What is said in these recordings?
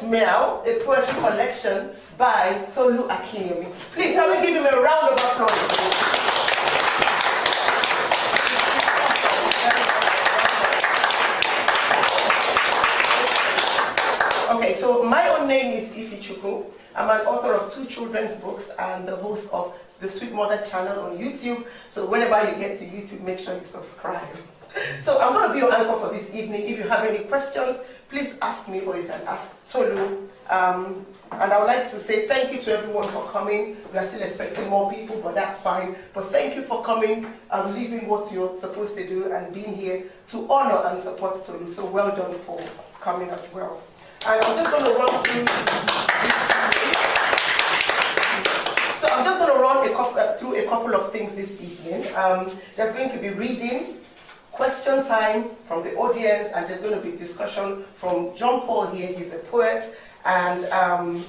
Don't Meow, a poetry collection by Tolu Akinyemi. Please, can we give him a round of applause? Okay, so my own name is Ifichuku. I'm an author of 2 children's books and the host of the Sweet Mother channel on YouTube. So whenever you get to YouTube, make sure you subscribe. So I'm going to be your anchor for this evening. If you have any questions, please ask me or you can ask Tolu. And I would like to say thank you to everyone for coming. We are still expecting more people, but that's fine. But thank you for coming and leaving what you're supposed to do and being here to honor and support Tolu. So well done for coming as well. And I'm just going to run through through a couple of things this evening. There's going to be reading, question time from the audience, and there's going to be discussion from John Paul here. He's a poet. And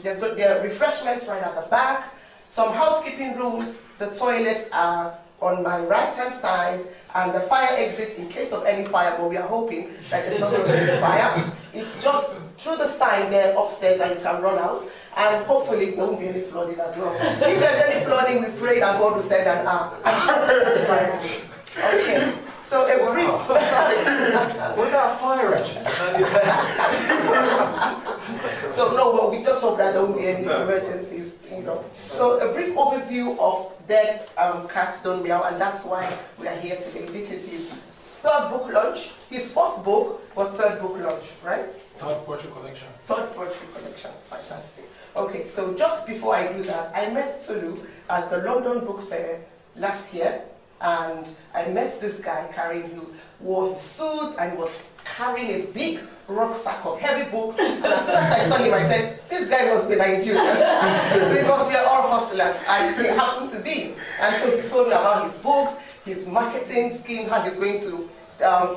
there are refreshments right at the back. Some housekeeping rules. The toilets are on my right-hand side, and the fire exit in case of any fire, but we are hoping that there's not going to be a fire. It's just through the sign there upstairs and you can run out, and hopefully there won't be any flooding as well. If there's any flooding, we pray that God will send an ark. Okay, so a brief... What about fire engine? So no, well, we just hope that there won't be any emergencies, you know. So a brief overview of Dead Cats Don't Meow, and that's why we are here today. This is his 3rd book launch, his 4th book, but 3rd book launch, right? 3rd poetry collection. 3rd poetry collection, fantastic. Okay, so just before I do that, I met Tolu at the London Book Fair last year, and I met this guy he wore his suit and he was carrying a big rucksack of heavy books. And as soon as I saw him, I said, this guy must be Nigerian because we are all hustlers, and they happen to be. And so he told me about his books, his marketing scheme, how he's going to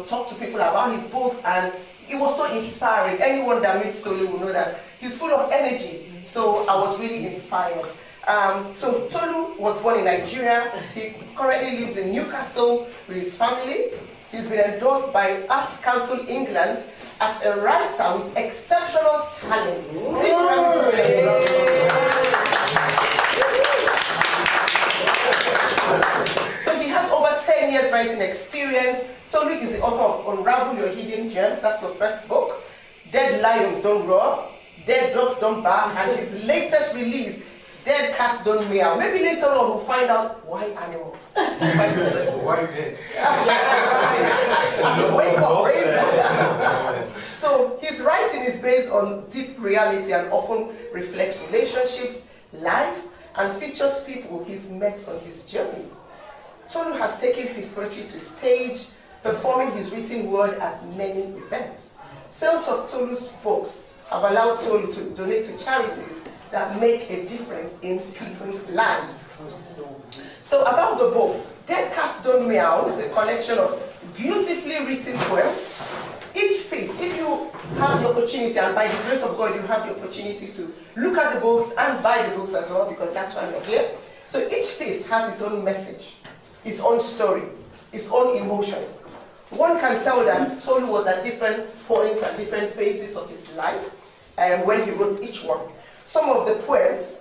talk to people about his books, and it was so inspiring. Anyone that meets Tolu will know that he's full of energy. So I was really inspired. So Tolu was born in Nigeria. He currently lives in Newcastle with his family. He's been endorsed by Arts Council England as a writer with exceptional talent. So he has over 10 years writing experience. Tolu is the author of Unravel Your Hidden Gems, that's your 1st book. Dead Lions Don't Roar, Dead Dogs Don't Bark, and his latest release, Dead Cats Don't Meow. Maybe later on we'll find out why animals. What is it? Wake up, raise up. So his writing is based on deep reality and often reflects relationships, life, and features people he's met on his journey. Tolu has taken his poetry to stage, performing his written word at many events. Sales of Tolu's books have allowed Tolu to donate to charities that make a difference in people's lives. So about the book, Dead Cats Don't Meow is a collection of beautifully written poems. Each piece, if you have the opportunity, and by the grace of God you have the opportunity to look at the books and buy the books as well, because that's why we're here. So each piece has its own message, its own story, its own emotions. One can tell that Tolu was at different points and different phases of his life when he wrote each one. Some of the poems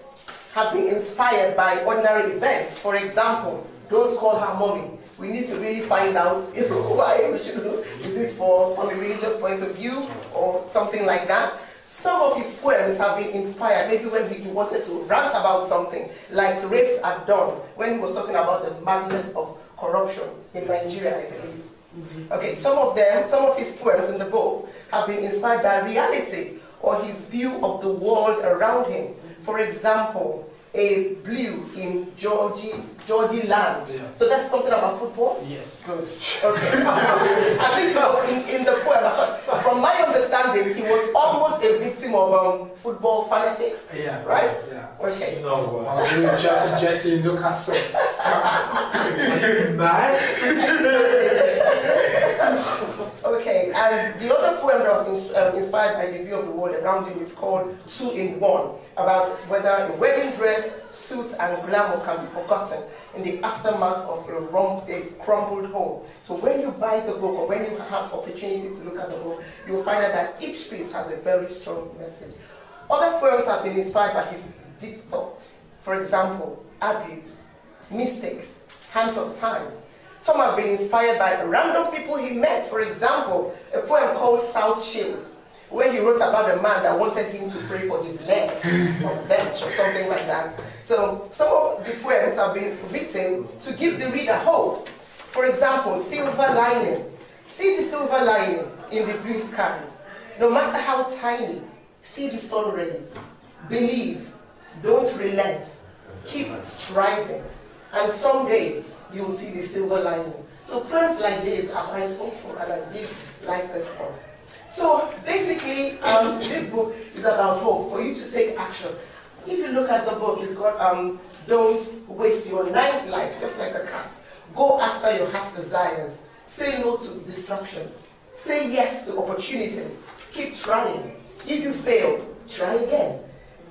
have been inspired by ordinary events. For example, Don't Call Her Mommy. We need to really find out why we should know. Is it from a religious point of view or something like that? Some of his poems have been inspired, maybe when he wanted to rant about something, like Rapes at Dawn, when he was talking about the madness of corruption in Nigeria, I believe. Okay, some of his poems in the book have been inspired by reality or his view of the world around him. For example, a blue in Geordie land. Yeah. So that's something about football? Yes. Good. Okay. I think he was in the poem, from my understanding, he was almost a victim of football fanatics. Yeah. Right? Yeah. Okay. No. I was doing Jesse Newcastle. Mad? Okay, and the other poem that was inspired by the view of the world around him is called 2 in 1, about whether a wedding dress, suit, and glamour can be forgotten in the aftermath of a crumbled home. So when you buy the book, or when you have opportunity to look at the book, you'll find out that each piece has a very strong message. Other poems have been inspired by his deep thought. For example, Abuse, Mistakes, Hands of Time. Some have been inspired by random people he met. For example, a poem called South Shields, where he wrote about a man that wanted him to pray for his leg on a bench or something like that. So some of the poems have been written to give the reader hope. For example, Silver Lining. See the silver lining in the blue skies. No matter how tiny, see the sun rays. Believe, don't relent, keep striving, and someday you will see the silver lining. So poems like this are quite hopeful, and I did like this one. So basically, this book is about hope, for you to take action. If you look at the book, it's got don't waste your night life, just like a cat. Go after your heart's desires. Say no to distractions. Say yes to opportunities. Keep trying. If you fail, try again.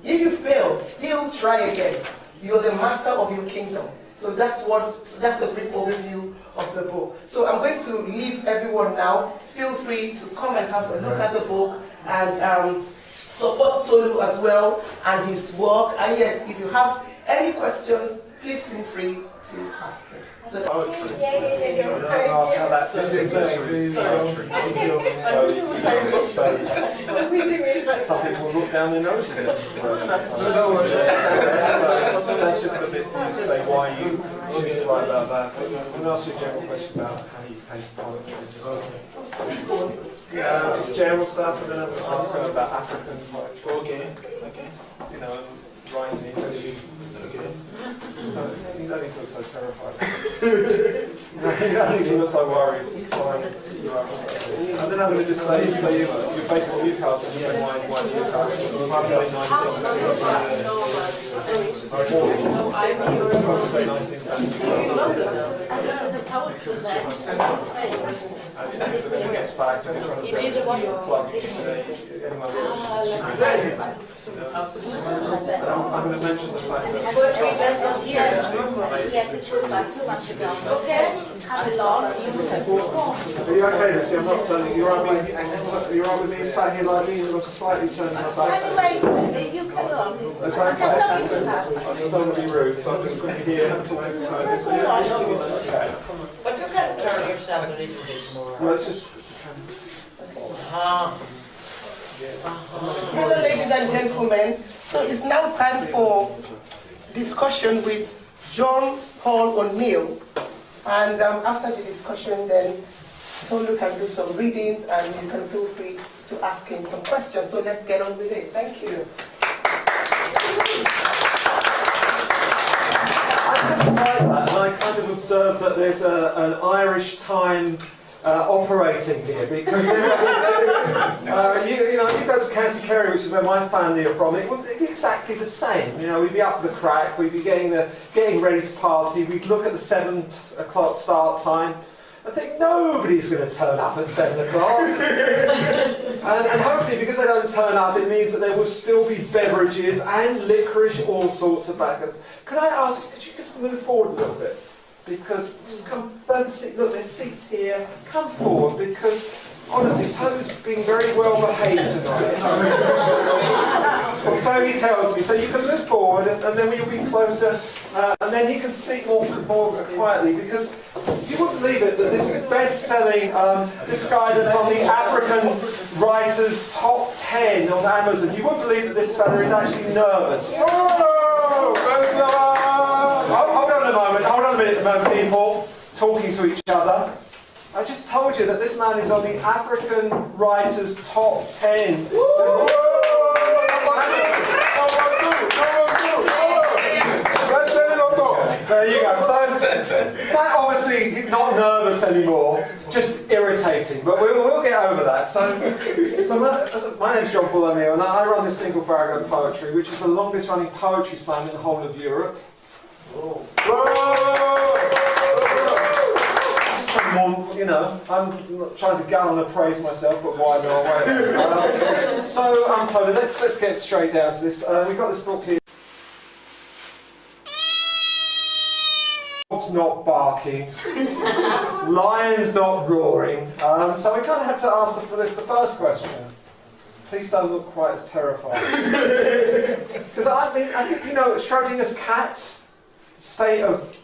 If you fail, still try again. You're the master of your kingdom. So that's a brief overview of the book. So I'm going to leave everyone now. Feel free to come and have a look at the book and support Tolu as well and his work. And yes, if you have any questions, please feel free to ask him. So, some people look down their noses at this word. That's just a bit to say why you choose to write about that. I'm going to ask you a general question about how you paint poetry. It's general stuff, and then I'm going to ask her about African poetry. Okay. You know, writing in English. Okay. So you don't need to look so terrified. You don't need to look so worried. It's fine. And then I'm going to just say, so you're based in Newcastle, you say why Newcastle. You might say nice things. Probably say nice things about Newcastle. So then it gets back to trying to say plug anyone else. I'm going to mention the fact that poetry event was here. He had to put back too much ago. Okay, have a long. Are you okay, Lucy? I'm not saying you're right with me sat here like me and I'm slightly turning my back. Anyway, you can go. That's okay. I just don't want to be rude, so I'm just going to be here and talking to her. But you can turn yourself a little bit more. Well, it's just... Hello, ladies and gentlemen. So it's now time for discussion with John Paul O'Neill. And after the discussion, then Tolu can do some readings and you can feel free to ask him some questions. So let's get on with it. Thank you. I kind of observed that there's an Irish time operating here because you go to County Kerry, which is where my family are from. It would be exactly the same. You know, we'd be up for the crack, we'd be getting ready to party. We'd look at the 7 o'clock start time. I think nobody's going to turn up at 7 o'clock. and hopefully, because they don't turn up, it means that there will still be beverages and licorice, all sorts of backup. Could I ask, could you just move forward a little bit? Because, just come, don't sit, look, there's seats here, come forward, because, honestly, Tolu's being very well behaved tonight. Or so he tells me. So you can move forward, and then you'll be closer, and then he can speak more quietly, because you wouldn't believe it, that this best-selling, this guidance on the African writers' top 10 on Amazon, you wouldn't believe that this fella is actually nervous. Hold on a minute, people, talking to each other. I just told you that this man is on the African writers' top 10. There you go. So, that obviously not nervous anymore, just irritating, but we'll get over that. So my name's John Paul O'Neill, and I run this single Farragut Poetry, which is the longest running poetry slam in the whole of Europe. You know, I'm not trying to gallon and praise myself, but why not? So I'm Tolu. Let's get straight down to this. We've got this book here. Dog's not barking, lion's not roaring. So we kind of have to ask the first question. Please don't look quite as terrified. Because I think, you know, Schrodinger's cat, state of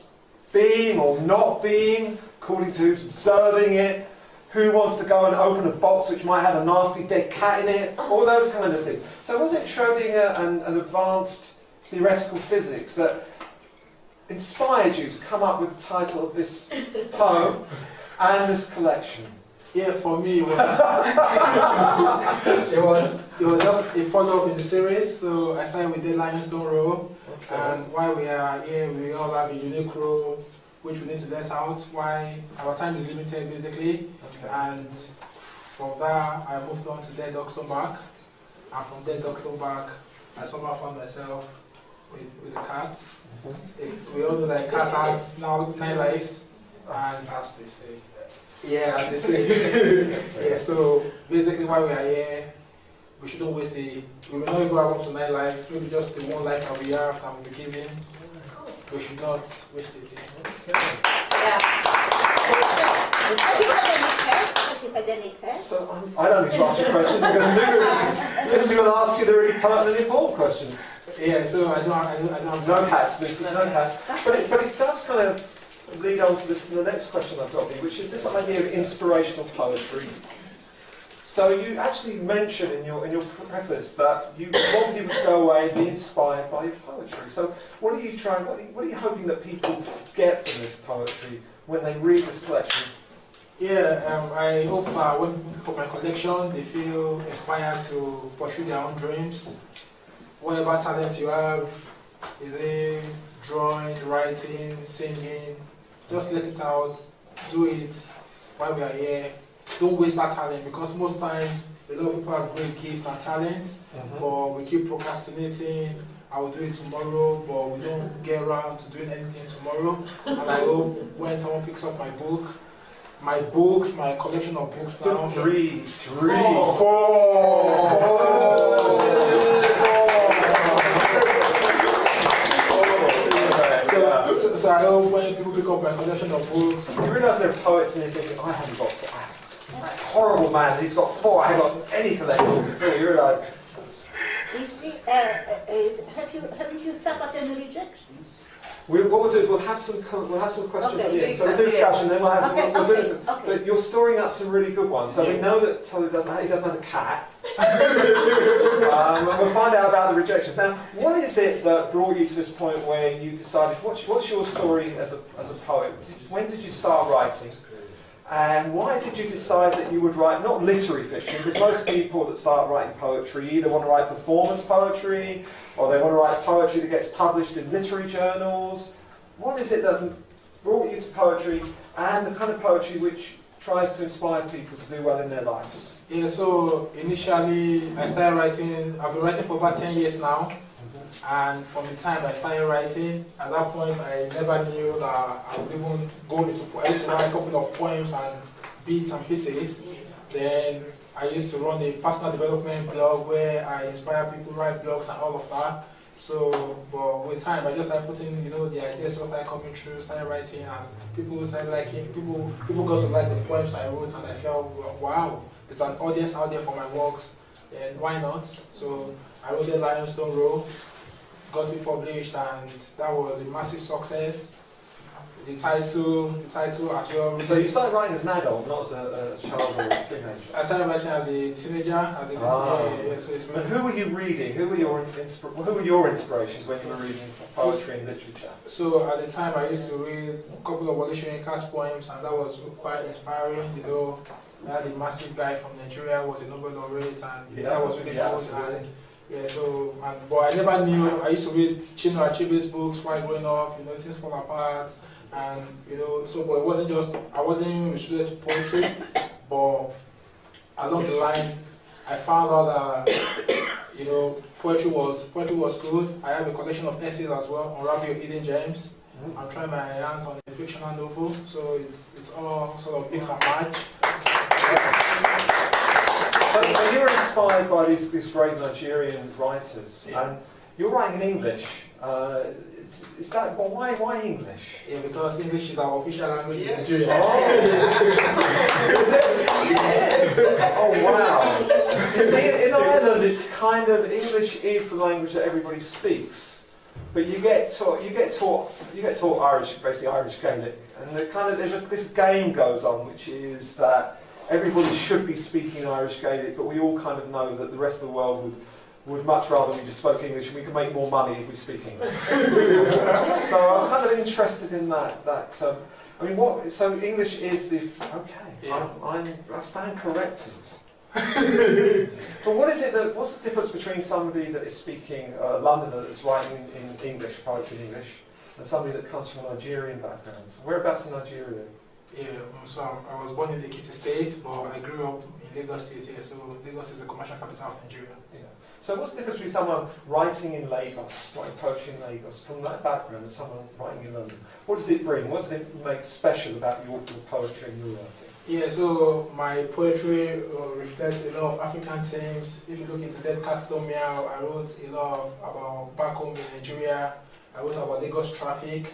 being or not being, according to who's observing it, who wants to go and open a box which might have a nasty dead cat in it, all those kind of things. So was it Schrodinger and advanced theoretical physics that inspired you to come up with the title of this poem and this collection? Yeah, for me it was it was just a follow-up in the series. So I started with the Limestone Row, and while we are here, we all have a unique role which we need to let out. Why our time is limited, basically. And from there, I moved on to Dead Cats Don't Meow, and from Dead Cats Don't Meow, I somehow found myself with the cat. We all know that a cat has now 9 lives, and as they say. Yeah, as they say. Yeah, so basically why we are here, we shouldn't waste we may not even have up to 9 lives, maybe just the 1 life that we have and we'll be given. We should not waste it. Have you had any pets? So I don't need to ask you questions because Lucy will ask you the really pertinent, important questions. Yeah, so I don't have no cats, Lucy, no cats. But it does kind of lead on to the next question I've got for you, which is this idea of inspirational poetry. So you actually mentioned in your preface that you want people to go away and be inspired by your poetry. So what are you trying? What are you hoping that people get from this poetry when they read this collection? Yeah, I hope when people my collection, they feel inspired to pursue their own dreams. Whatever talent you have, is it drawing, writing, singing, just let it out, do it while we are here. Don't waste that talent, because most times a lot of people have great gift and talent, but we keep procrastinating. I will do it tomorrow, but we don't get around to doing anything tomorrow. And I hope when someone picks up my books, my collection of books now. 3, 4. So I hope when people pick up my collection of books, you realise they're poets and you're thinking, I haven't got 4. That horrible man, he's got 4. I haven't got any collections until you realise. You see, haven't you suffered any rejections? What we'll do is we'll have some questions at the end. So we'll do discussion, then we'll have. Okay. But you're storing up some really good ones. So we know that Tolu doesn't have a cat. And we'll find out about the rejections. Now, what is it that brought you to this point where you decided? What's your story as a poet? When did you start writing? And why did you decide that you would write not literary fiction? Because most people that start writing poetry either want to write performance poetry, or they want to write poetry that gets published in literary journals. What is it that brought you to poetry, and the kind of poetry which tries to inspire people to do well in their lives? Yeah, so initially I started writing. I've been writing for about 10 years now. And from the time I started writing, at that point I never knew that I would even go into poetry. I used to write a couple of poems and bits and pieces. Then I used to run a personal development blog where I inspire people to write blogs and all of that. So, but with time I just started putting, the ideas started coming through, started writing, and people started liking. People got to like the poems I wrote, and I felt, wow, there's an audience out there for my works, and why not? So I wrote the Limestone Row, got it published, and that was a massive success. The title as well. So you started writing as an adult, not as a child or a teenager? I started writing as a teenager, so it's and who were you reading? Who were your inspirations when you were reading poetry and literature? So at the time I used to read a couple of Wole Soyinka's poems, and that was quite inspiring. I had a massive guy from Nigeria who was a Nobel laureate, and that was really cool. But I never knew. I used to read Chinua Achebe's books while growing up. Things fall apart, and but it wasn't just. I wasn't restricted to poetry, but along the line, I found out that poetry was good. I have a collection of essays as well, Unravel Hidden Gems. I'm trying my hands on a fictional novel, so it's all sort of mix and match. So you were inspired by these great Nigerian writers, and you're writing in English. is that why English? Yeah, because English is our official language in Yes. Nigeria. Oh wow! You see, in Ireland, it's kind of English is the language that everybody speaks, but you get taught Irish, basically Irish Gaelic, and this game goes on, which is that everybody should be speaking Irish Gaelic, but we all kind of know that the rest of the world would much rather we just spoke English, and we can make more money if we speak English. So I'm kind of interested in that. I mean, so English is the okay. Yeah. I stand corrected. But what's the difference between somebody that is speaking Londoner that's writing in English, poetry in English, and somebody that comes from a Nigerian background? Whereabouts in Nigeria? Yeah, so I was born in the Ekiti State, but I grew up in Lagos State here, so Lagos is the commercial capital of Nigeria. Yeah. So what's the difference between someone writing in Lagos, writing poetry in Lagos, from that background, and someone writing in London? What does it bring? What does it make special about your poetry and your writing? Yeah, so my poetry reflects a lot of African themes. If you look into Dead Cats Don't Meow, I wrote a lot about back home in Nigeria. I wrote about Lagos traffic,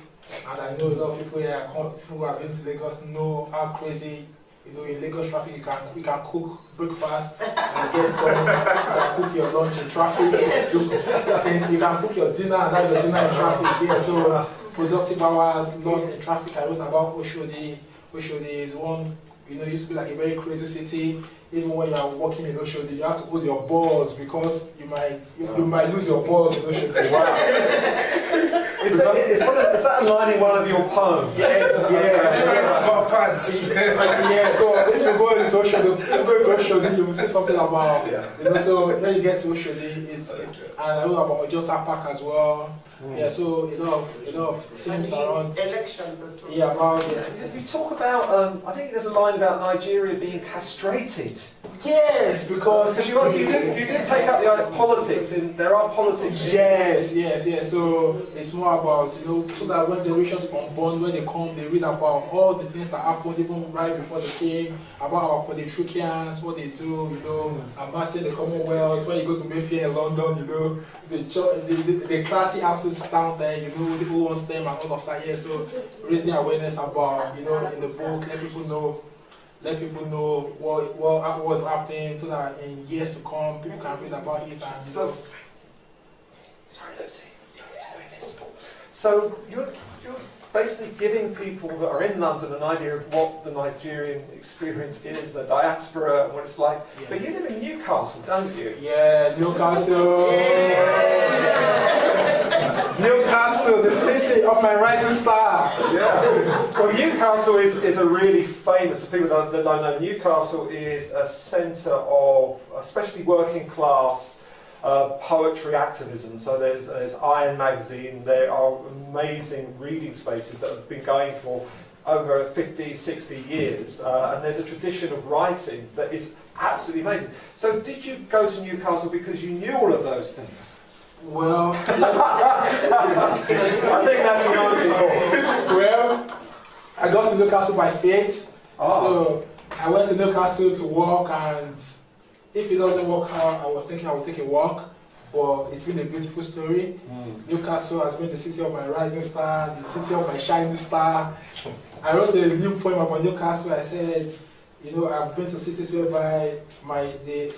and I know a lot of people here, people who have been to Lagos know how crazy, in Lagos traffic you can cook breakfast and get done. You can cook your lunch in traffic. You can cook your dinner and have your dinner in traffic. Yeah, so productive hours lost in traffic. I wrote about Oshodi. Oshodi is one, it used to be like a very crazy city. Even when you are walking in Oshodi, you have to hold your balls because you might lose your balls in Oshodi. Wow. Is that a line in one of your poems? Yeah. Yeah, so if you go into Oshodi, you will see something about, so when you get to Oshodi, and I wrote about Ojota Park as well. Yeah, so a lot of themes around elections as well. Yeah, about You talk about I think there's a line about Nigeria being castrated. yes, because you do take up the politics, and there are politics. Yes. So it's more about so that when generations unborn, when they come, they read about all the things that happened even right before they came, about our Polytricians, what they do, amassing the Commonwealth. When you go to Mayfair in London, the classy houses down there, who owns them and all of that. Yeah, so raising awareness about in the book, let people know what was happening, so that in years to come people can read about it and Sorry, Lucy. So you're basically giving people that are in London an idea of what the Nigerian experience is, the diaspora, and what it's like. Yeah. But you live in Newcastle, don't you? Yeah, Newcastle. Newcastle, the city of my rising star. Yeah. Well, Newcastle is a really famous, for people that don't know, Newcastle is a centre of especially working class poetry activism. So there's Iron Magazine, there are amazing reading spaces that have been going for over 50, 60 years, and there's a tradition of writing that is absolutely amazing. So did you go to Newcastle because you knew all of those things? Well, I think that's the answer. well, I got to Newcastle by fate. So I went to Newcastle to walk, and if it doesn't work out, I was thinking I would take a walk, but it's been a beautiful story. Newcastle has been the city of my rising star, the city of my shining star. I wrote a new poem about Newcastle. I said, I've been to cities whereby the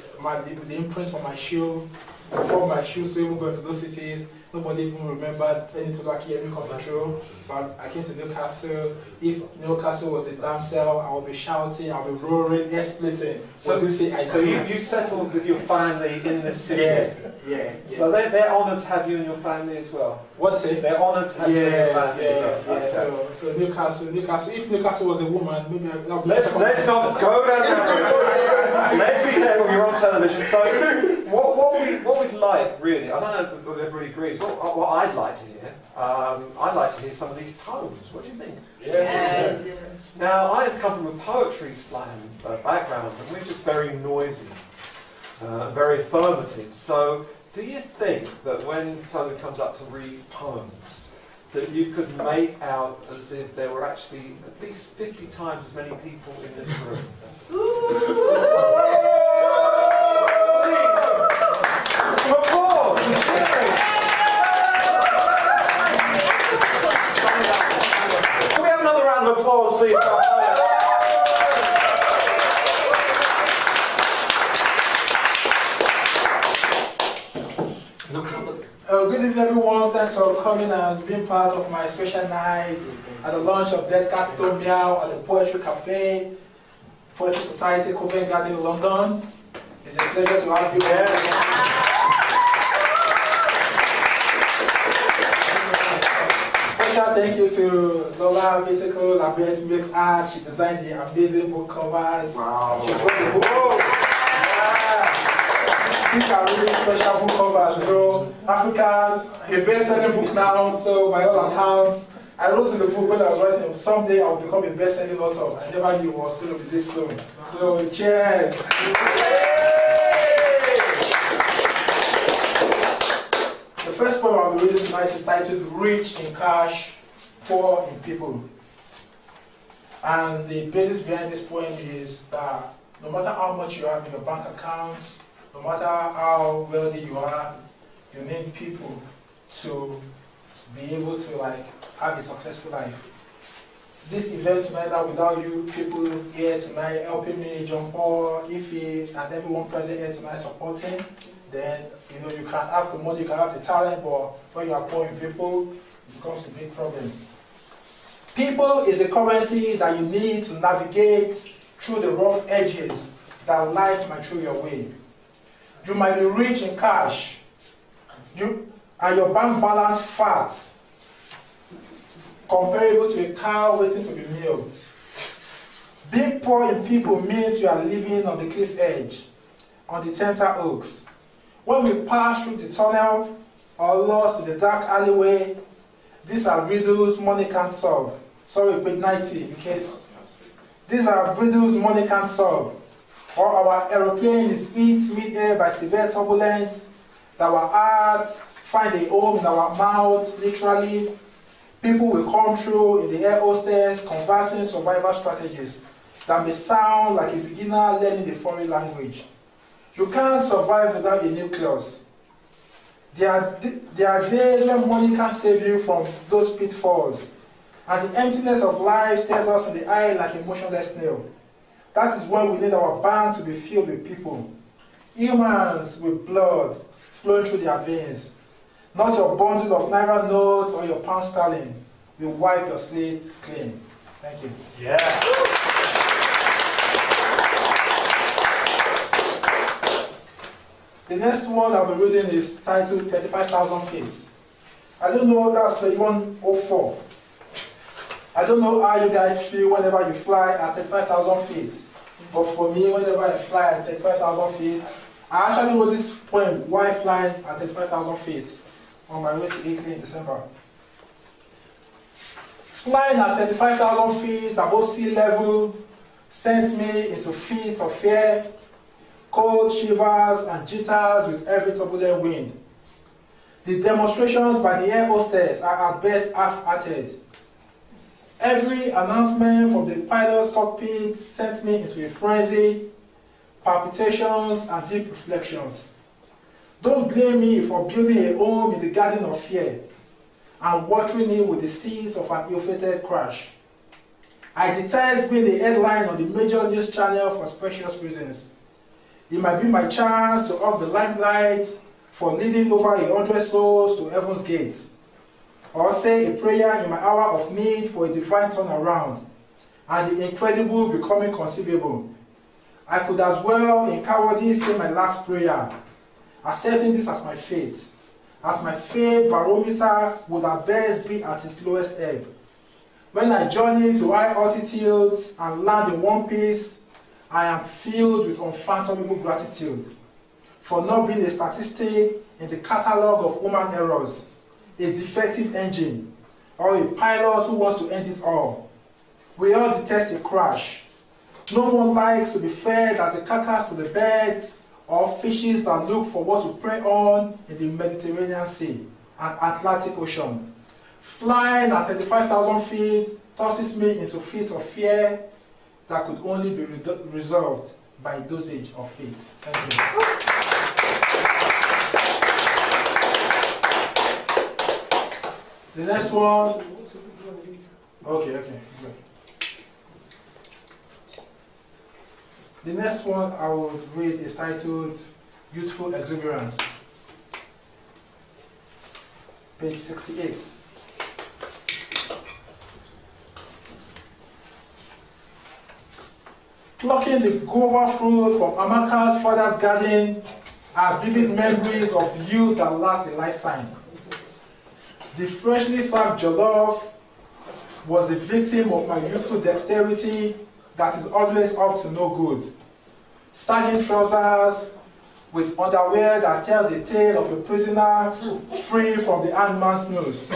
imprint from my shoe, before my shoes, so even going to those cities, nobody even remembered any Tolu Akinyemi control. But I came to Newcastle. If Newcastle was a damn cell, I would be shouting, I would be roaring, splitting. So you settled with your family in the city? Yeah. So they're honoured to have you and your family as well? What's it? They're honoured to have you and your family as well? Yes. So Newcastle, if Newcastle was a woman, maybe I'll be Let's not go down that road. Let's be careful, you're on television. So what we'd like, really, I don't know if everybody agrees, what I'd like to hear, I'd like to hear some of these poems. What do you think? Yes. Now, I have come from a poetry slam background, and we're just very noisy, very affirmative. So, do you think that when Tolu comes up to read poems, that you could make out as if there were actually at least 50 times as many people in this room? Applause! Body Good evening, everyone. Thanks for coming and being part of my special night at the launch of Dead Cats Don't Meow at the Poetry Cafe, Poetry Society, Covent Garden, London. It's a pleasure to have you here. Special thank you to Lola Metrical, Abet Makes Art. She designed the amazing book covers. Wow. She wrote the book. These are really special book covers. You know, Africa, a best-selling book now, so by all accounts, I wrote in the book when I was writing, someday I will become a best-selling author. I never knew it was going to be this soon. So, cheers! The first poem I'll be reading tonight is titled Rich in Cash, Poor in People. And the basis behind this poem is that no matter how much you have in your bank account, no matter how wealthy you are, you need people to be able to have a successful life. This event tonight, without you people here tonight helping me, John Paul, Ife, and everyone present here tonight supporting, then you can have the money, you can have the talent, but when you are poor in people, it becomes a big problem. People is a currency that you need to navigate through the rough edges that life might throw your way. You might be rich in cash, and your bank balance fat, comparable to a cow waiting to be milked. Being poor in people means you are living on the cliff edge, on the tenter hooks. When we pass through the tunnel or lost in the dark alleyway, these are riddles money can't solve. Sorry, page 90 in case. These are riddles money can't solve. Or our aeroplane is hit mid-air by severe turbulence, that our hearts find a home in our mouths, literally. People will come through in the air hostess conversing survival strategies that may sound like a beginner learning a foreign language. You can't survive without a nucleus. There are days when money can't save you from those pitfalls, and the emptiness of life stares us in the eye like a motionless snail. That is when we need our bank to be filled with people. Humans with blood flowing through their veins. Not your bundle of Naira notes or your pound sterling will wipe your slate clean. Thank you. Yeah. The next one I'll be reading is titled 35,000 Feet. I don't know, that's 2104. I don't know how you guys feel whenever you fly at 35,000 feet. But for me, whenever I fly at 35,000 feet, I actually wrote this poem while flying at 35,000 feet on my way to Italy in December. Flying at 35,000 feet above sea level sent me into fits of fear, cold shivers and jitters with every turbulent wind. The demonstrations by the air hostess are at best half-hearted. Every announcement from the pilot's cockpit sent me into a frenzy, palpitations, and deep reflections. Don't blame me for building a home in the garden of fear and watering it with the seeds of an ill-fated crash. I detest being the headline on the major news channel for specious reasons. It might be my chance to up the limelight for leading over 100 souls to heaven's gates, or say a prayer in my hour of need for a divine turnaround, and the incredible becoming conceivable. I could as well in cowardice say my last prayer, accepting this as my fate, as my faith barometer would at best be at its lowest ebb. When I journey to high altitudes and land in one piece, I am filled with unfathomable gratitude for not being a statistic in the catalogue of human errors, a defective engine, or a pilot who wants to end it all. We all detest a crash. No one likes to be fed as a carcass to the birds or fishes that look for what to prey on in the Mediterranean Sea and Atlantic Ocean. Flying at 35,000 feet tosses me into fits of fear that could only be resolved by a dosage of faith. Thank you. The next one. Okay. Good. The next one I would read is titled Youthful Exuberance. Page 68. Plucking the guava fruit from Amaka's father's garden are vivid memories of youth that last a lifetime. The freshly served jollof was the victim of my youthful dexterity that is always up to no good. Sagging trousers with underwear that tells the tale of a prisoner free from the handman's noose.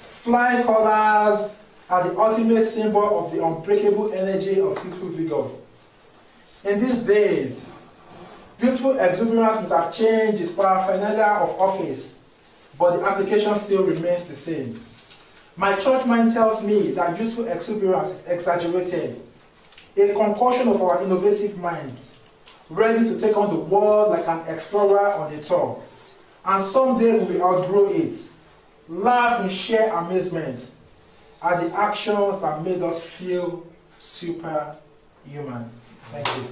Flying colors are the ultimate symbol of the unbreakable energy of youthful vigor. In these days, youthful exuberance must have changed its paraphernalia of office, but the application still remains the same. My church mind tells me that youthful exuberance is exaggerated, a concoction of our innovative minds, ready to take on the world like an explorer on a tour. And someday we will outgrow it, laugh in sheer amazement at the actions that made us feel superhuman. Thank you.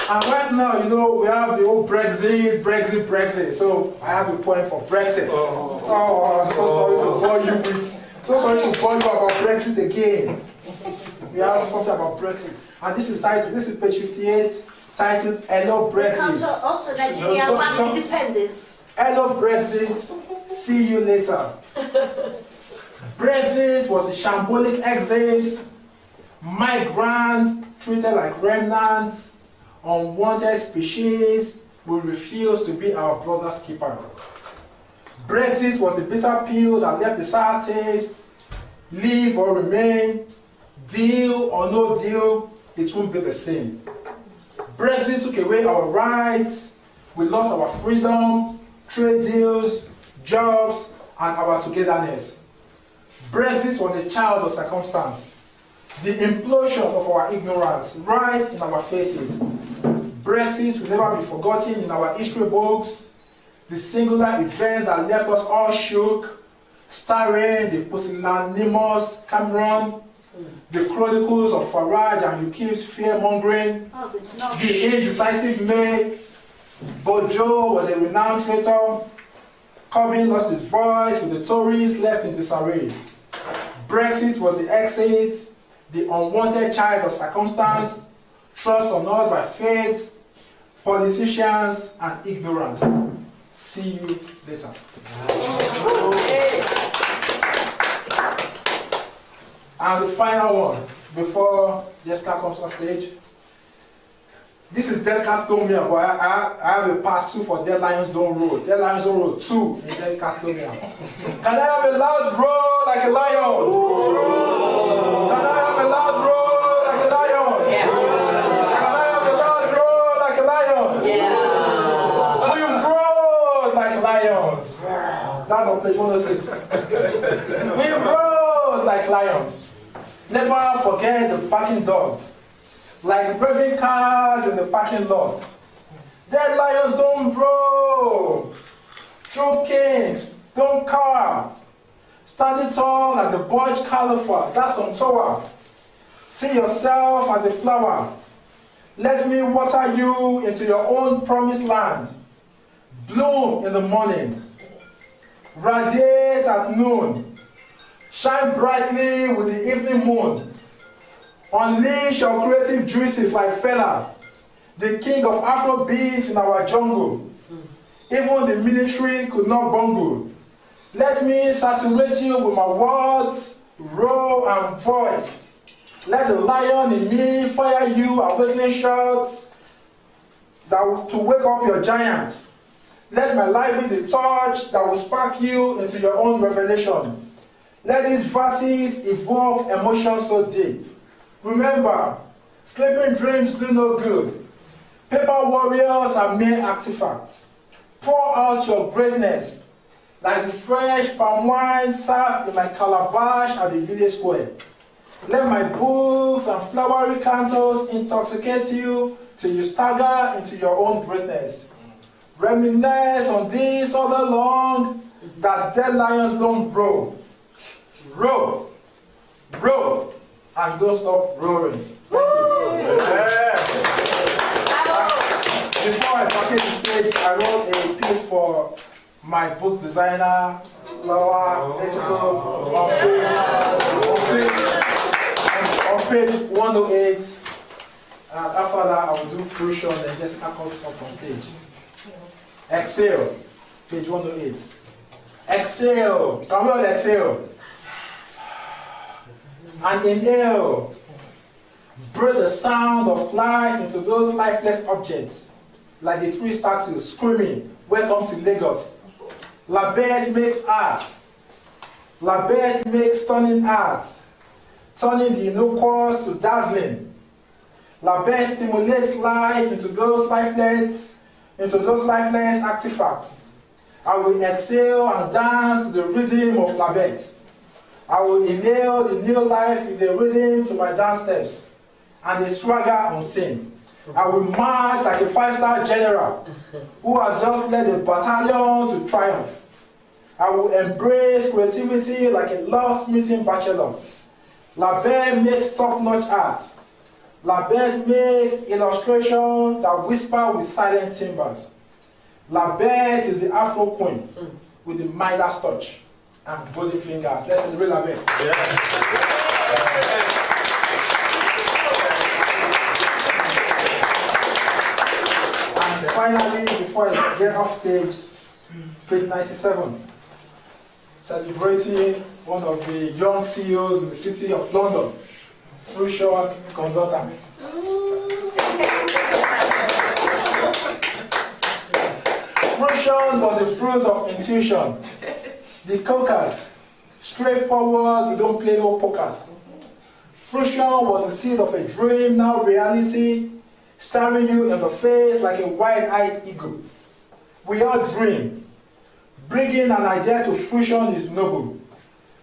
And right now, you know, we have the whole Brexit. So I have a point for Brexit. I'm so sorry to bore you with. So sorry to bore you about Brexit again. We have something about Brexit. And this is titled, this is page 58, titled Hello Brexit. Also Nigeria wants independence. Hello Brexit, see you later. Brexit was a shambolic exit. Migrants treated like remnants. Unwanted species will refuse to be our brother's keeper. Brexit was the bitter pill that left a sour taste. Leave or remain, deal or no deal, it won't be the same. Brexit took away our rights, we lost our freedom, trade deals, jobs, and our togetherness. Brexit was a child of circumstance, the implosion of our ignorance right in our faces. Brexit will never be forgotten in our history books, the singular event that left us all shook, starring the pusillanimous Cameron, the chronicles of Farage and UKIP's fear-mongering, the indecisive May. Bojo was a renowned traitor. Corbyn lost his voice with the Tories left in disarray. Brexit was the exit, the unwanted child of circumstance, trust on us by faith, politicians, and ignorance. See you later. And the final one, before Jessica comes on stage. This is Dead Cats Don't Meow, but I have a part 2 for Dead Lions Don't Roar. Dead Lions Don't Roar 2 in Dead Cats Don't Meow. Can I have a loud roar like a lion? Can I have a loud roar like a lion? Yeah. Can I have a loud roar like a lion? Yeah. We roar like lions. That's on page 106. We roar like lions. Never forget the barking dogs. Like raving cars in the parking lot. Dead lions don't roar. True kings don't cower. Standing tall like the Burj Khalifa, that's on tower. See yourself as a flower. Let me water you into your own promised land. Bloom in the morning. Radiate at noon. Shine brightly with the evening moon. Unleash your creative juices like Fela, the king of Afrobeat in our jungle. Even the military could not bungle. Let me saturate you with my words, roar and voice. Let the lion in me fire you awakening shots to wake up your giants. Let my life be the torch that will spark you into your own revelation. Let these verses evoke emotions so deep. Remember, sleeping dreams do no good. Paper warriors are mere artifacts. Pour out your greatness like the fresh palm wine served in my calabash at the village square. Let my books and flowery cantos intoxicate you till you stagger into your own greatness. Reminisce on this all along that dead lions don't roar. Roar. Row and don't stop roaring. Before I vacate the stage, I wrote a piece for my book designer, Lower Ethical, on page 108. And after that, I will do fruition and Jessica comes up on stage. Exhale, page 108. Exhale, come on, exhale. And inhale. Breathe the sound of life into those lifeless objects, like the three statues screaming, "Welcome to Lagos." Labette makes art. Labette makes stunning art, turning the innocuous to dazzling. Labette stimulates life into those lifeless artifacts. I will exhale and dance to the rhythm of Labette. I will inhale the new life with the rhythm to my dance steps and the swagger unseen. I will march like a 5-star general who has just led a battalion to triumph. I will embrace creativity like a love-smitten bachelor. Labette makes top-notch art. Labette makes illustration that whisper with silent timbers. Labette is the Afro queen with the Midas touch and golden fingers. Let's celebrate Labette. And finally, before I get off stage, page 97, celebrating one of the young CEOs in the city of London, Fruition Consultant. Fruition was a fruit of intuition. The cokers, straightforward, we don't play no pokers. Fruition was the seed of a dream, now reality, staring you in the face like a wide-eyed eagle. We all dream. Bringing an idea to fruition is noble.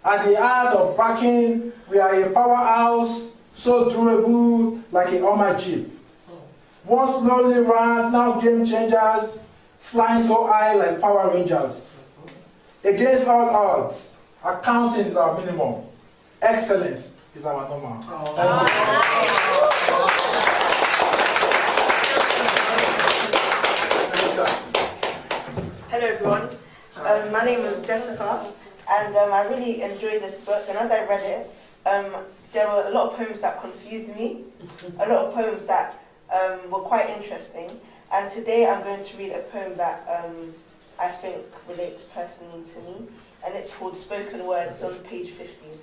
At the art of backing, we are a powerhouse, so durable like a Hummer Jeep. Once lonely ran, now game changers, flying so high like Power Rangers. Against all odds, accounting is our minimum. Excellence is our normal. Hello everyone, my name is Jessica, and I really enjoyed this book, and as I read it, there were a lot of poems that confused me, a lot of poems that were quite interesting, and today I'm going to read a poem that I think relates personally to me, and it's called Spoken Word. It's on page 15.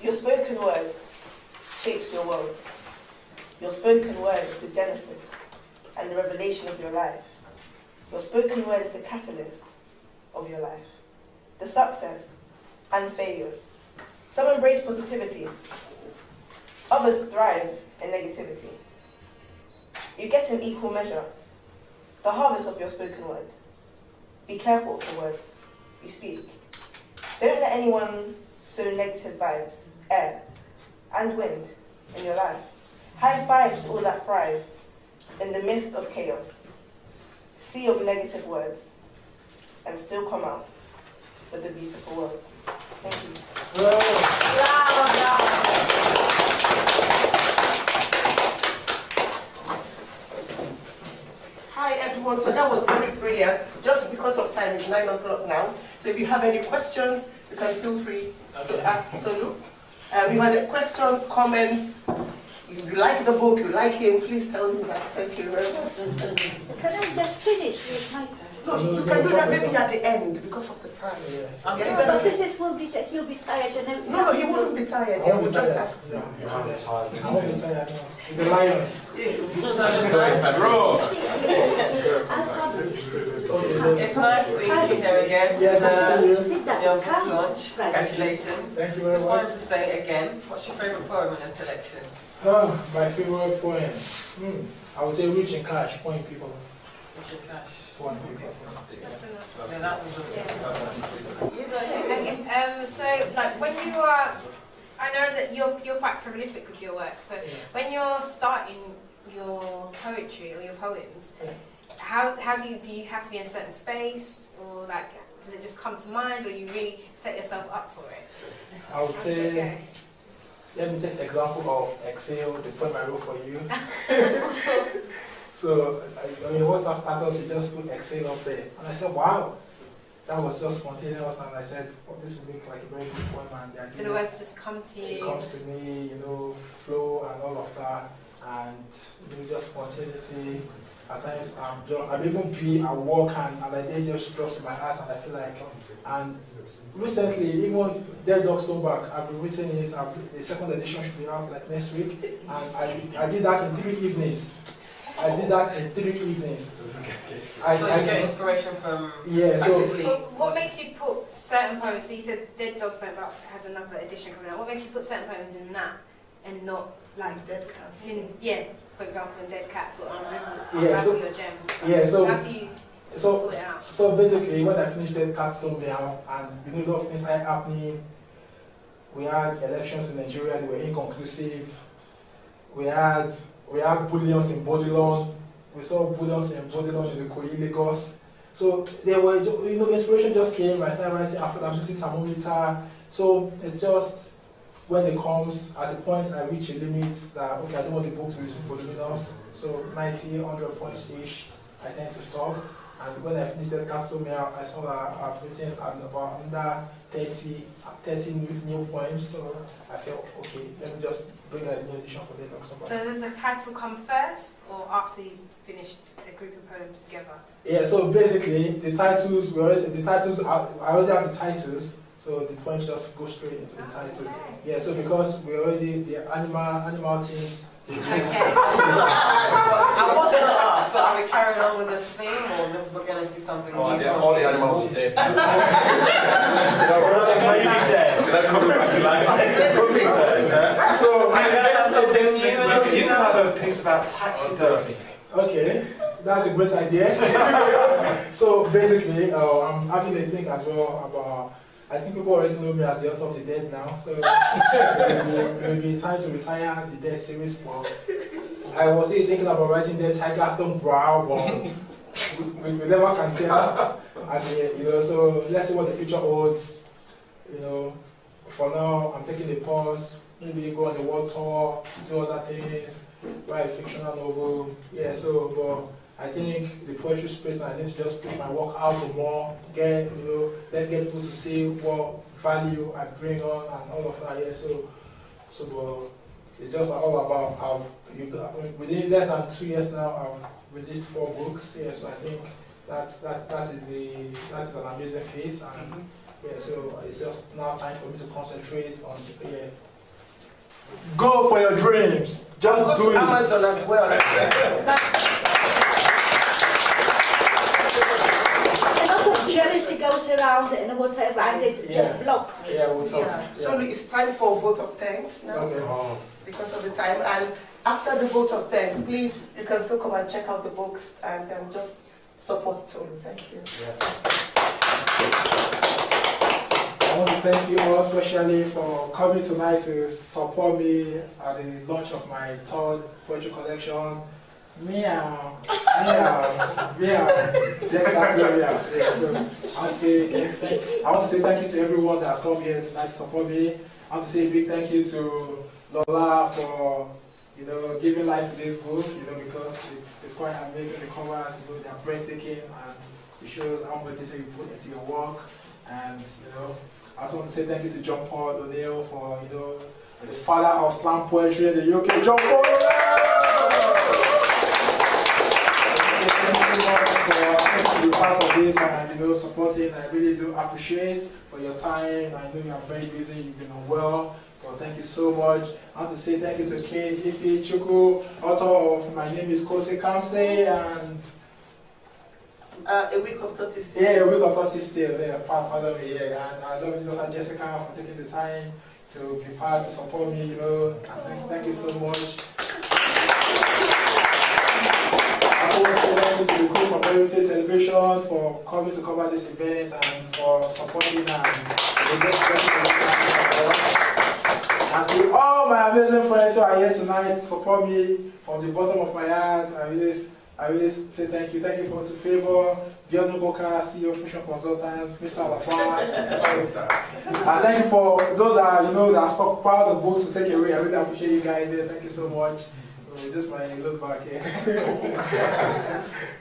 Your spoken word shapes your world. Your spoken word is the genesis and the revelation of your life. Your spoken word is the catalyst of your life. The success and failures. Some embrace positivity. Others thrive in negativity. You get an equal measure. The harvest of your spoken word. Be careful of the words you speak. Don't let anyone sow negative vibes, air, and wind in your life. High five to all that thrive in the midst of chaos. Sea of negative words, and still come out with a beautiful world. Thank you. Hi everyone, so that was very brilliant. Just because of time, it's 9 o'clock now. So if you have any questions, you can feel free to ask Tolu. If you have any questions, comments, if you like the book, you like him, please tell him that. Thank you very much. Can I just finish with my question? No, you can do that maybe at the end because of the time. Yeah, is But that okay? this will be, he'll be tired and everything. No, you wouldn't be tired. I will just ask. I won't be tired. He's a lion. Yes. It's nice seeing you here again. Yeah, nice to see you. Your book launch. Congratulations. Thank you very Just much. wanted to say again, what's your favourite poem in this collection? Oh, my favorite poem. I would say Rich in Cash, Point People. Rich in Cash. Point People. Yeah, that was So, like, when you are, I know that you're quite prolific with your work. So, when you're starting your poetry or your poems, how do you have to be in a certain space, or like does it just come to mind, or you really set yourself up for it? I would say, let me take the example of Excel, the poem I wrote for you. So, on your WhatsApp status, you just put Excel up there. And I said, wow, that was just spontaneous. And I said, oh, this will make like a very good poem. And the idea, So the words just come to you? It comes to me, you know, flow and all of that. And, you know, just spontaneity. At times, I'm even be at work and the idea just drops in my heart and I feel like, and recently, even Dead Cats Don't Meow, I've rewritten it, the second edition should be out like next week, and I did that in 3 evenings. I did that in 3 evenings. So you get inspiration from... Yeah, so... What makes you put certain poems, so you said Dead Dogs Don't Meow has another edition coming out, what makes you put certain poems in that and not like Dead Cats? Yeah, for example in Dead Cats or Unravel, yeah, so, your gems. Yeah, so... How do you sort it out? So basically, when I finished Dead Cats Don't Meow, and you know, a lot of things started happening. We had elections in Nigeria, they were inconclusive. We had bullions in Bodilon. We saw bullions in Bodilon in the Koyi, Lagos. So there were, you know, inspiration just came. I started writing after that, using thermometer. So it's just when it comes, at a point I reach a limit that, okay, I don't want the book to be too voluminous. So 90, 100 points ish, I tend to stop. And when I finished Dead Cats Don't Meow, I saw that I've written about under 30 new poems. So I felt, okay, let me just bring a new edition for Dead Cats Don't Meow. So does the title come first or after you've finished a group of poems together? Yeah, so basically the titles, I already have the titles, so the poems just go straight into the title. Okay. Yeah, so because the animal themes. I was going to ask, so are we carrying on with this theme, or we're going to see something new? All the animals are dead. So I'm going to have something new. You can have a piece about taxidermy. Okay, that's a great idea. So basically, I'm having a think as well about, I think people already know me as the author of The Dead now, so it will be time to retire the Dead series. But I was still thinking about writing Dead Cats Don't Meow, but we never can tell. And, you know, so let's see what the future holds. You know, for now, I'm taking a pause. Maybe go on a world tour, do other things, write a fictional novel. Yeah, so but I think the poetry space, I need to just push my work out more, get people to see what value I bring on and all of that. Yeah, so it's just all about within less than 2 years now I've released 4 books. Yeah, so I think that is an amazing feat, and yeah, so it's just now time for me to concentrate on go for your dreams. Just do it. Amazon as well. Jealousy goes around and whatever, and it just block me. Yeah, we'll talk. So it's time for a vote of thanks now, Okay. because of the time. And after the vote of thanks, please, you can still come and check out the books and just support Tolu. Thank you. Yes. I want to thank you all especially for coming tonight to support me at the launch of my 3rd poetry collection. Meow, meow, meow. Dead Cats Don't Meow. Yeah, so I want to say thank you to everyone that has come here tonight to support me. I want to say a big thank you to Lola for giving life to this book. Because it's quite amazing. The covers, they are breathtaking, and it shows how much detail you put into your work. And I also want to say thank you to John Paul O'Neill for the father of slam poetry in the UK. John Paul for being part of this and supporting. I really do appreciate for your time. I know you are very busy, you've been unwell, but thank you so much. I want to say thank you to Kate Ife Chuku, author of My Name is Kose Kamse, and A Week of Tortoise Tales. Yeah, A Week of Tortoise Tales, pardon me, and I love you, Dr. Jessica, for taking the time to be part, to support me, and thank you so much. I want to say thank you to the crew from Heritage Television for coming to cover this event and for supporting and to all my amazing friends who are here tonight to support me from the bottom of my heart. I will say thank you. Thank you for to favor Biondo Boka, CEO Fusion Consultant, Mr. Lapa. Thank you for those that that stockpile the books to take away. I really appreciate you guys there. Thank you so much. Just my look back here.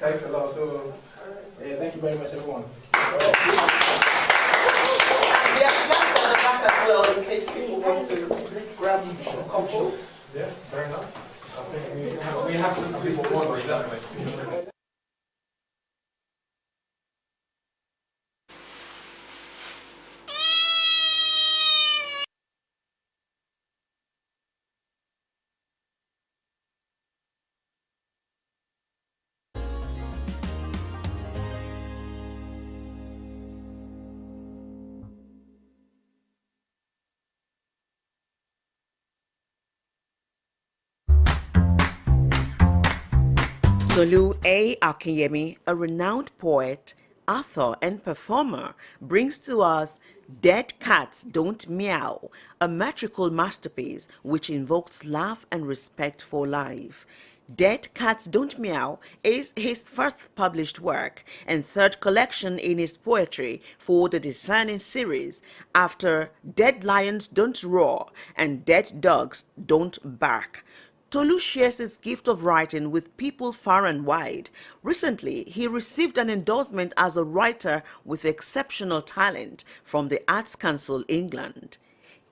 Thanks a lot. So thank you very much, everyone. There are snacks at the back as well in case people want to grab a couple. Yeah, fair enough. I think we have some people wondering, don't we? Tolu A. Akinyemi, a renowned poet, author, and performer, brings to us Dead Cats Don't Meow, a metrical masterpiece which invokes love and respect for life. Dead Cats Don't Meow is his first published work and third collection in his poetry for the Discerning series after Dead Lions Don't Roar and Dead Dogs Don't Bark. Tolu shares his gift of writing with people far and wide. Recently, he received an endorsement as a writer with exceptional talent from the Arts Council England.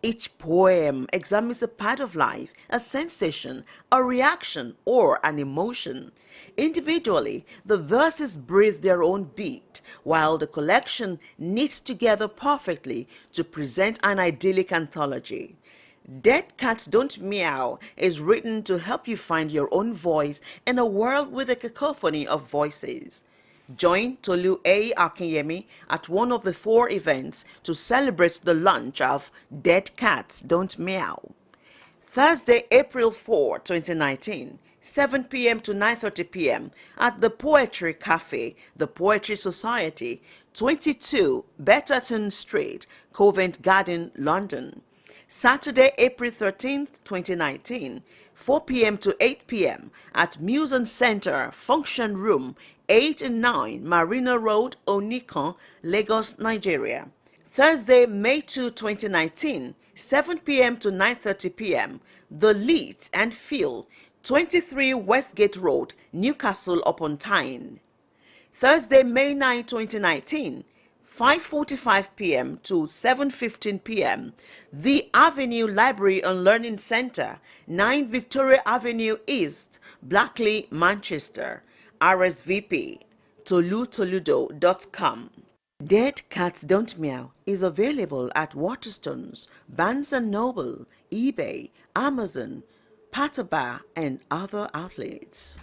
Each poem examines a part of life, a sensation, a reaction, or an emotion. Individually, the verses breathe their own beat, while the collection knits together perfectly to present an idyllic anthology. Dead Cats Don't Meow is written to help you find your own voice in a world with a cacophony of voices. Join Tolu A. Akinyemi at one of the 4 events to celebrate the launch of Dead Cats Don't Meow. Thursday, April 4, 2019, 7 p.m. to 9:30 p.m. at the Poetry Cafe, the Poetry Society, 22 Betterton Street, Covent Garden, London. Saturday, April 13th, 2019, 4 p.m. to 8 p.m. at Museum Center, Function Room, 8 and 9 Marina Road, Onikan, Lagos, Nigeria. Thursday, May 2, 2019, 7 p.m. to 9:30 p.m. The Lead and Feel, 23 Westgate Road, Newcastle upon Tyne. Thursday, May 9, 2019, 5:45 p.m. to 7:15 p.m. The Avenue Library and Learning Center, 9 Victoria Avenue East, Blackley, Manchester. RSVP, tolutoludo.com. Dead Cats Don't Meow is available at Waterstones, Barnes & Noble, eBay, Amazon, Patabar, and other outlets.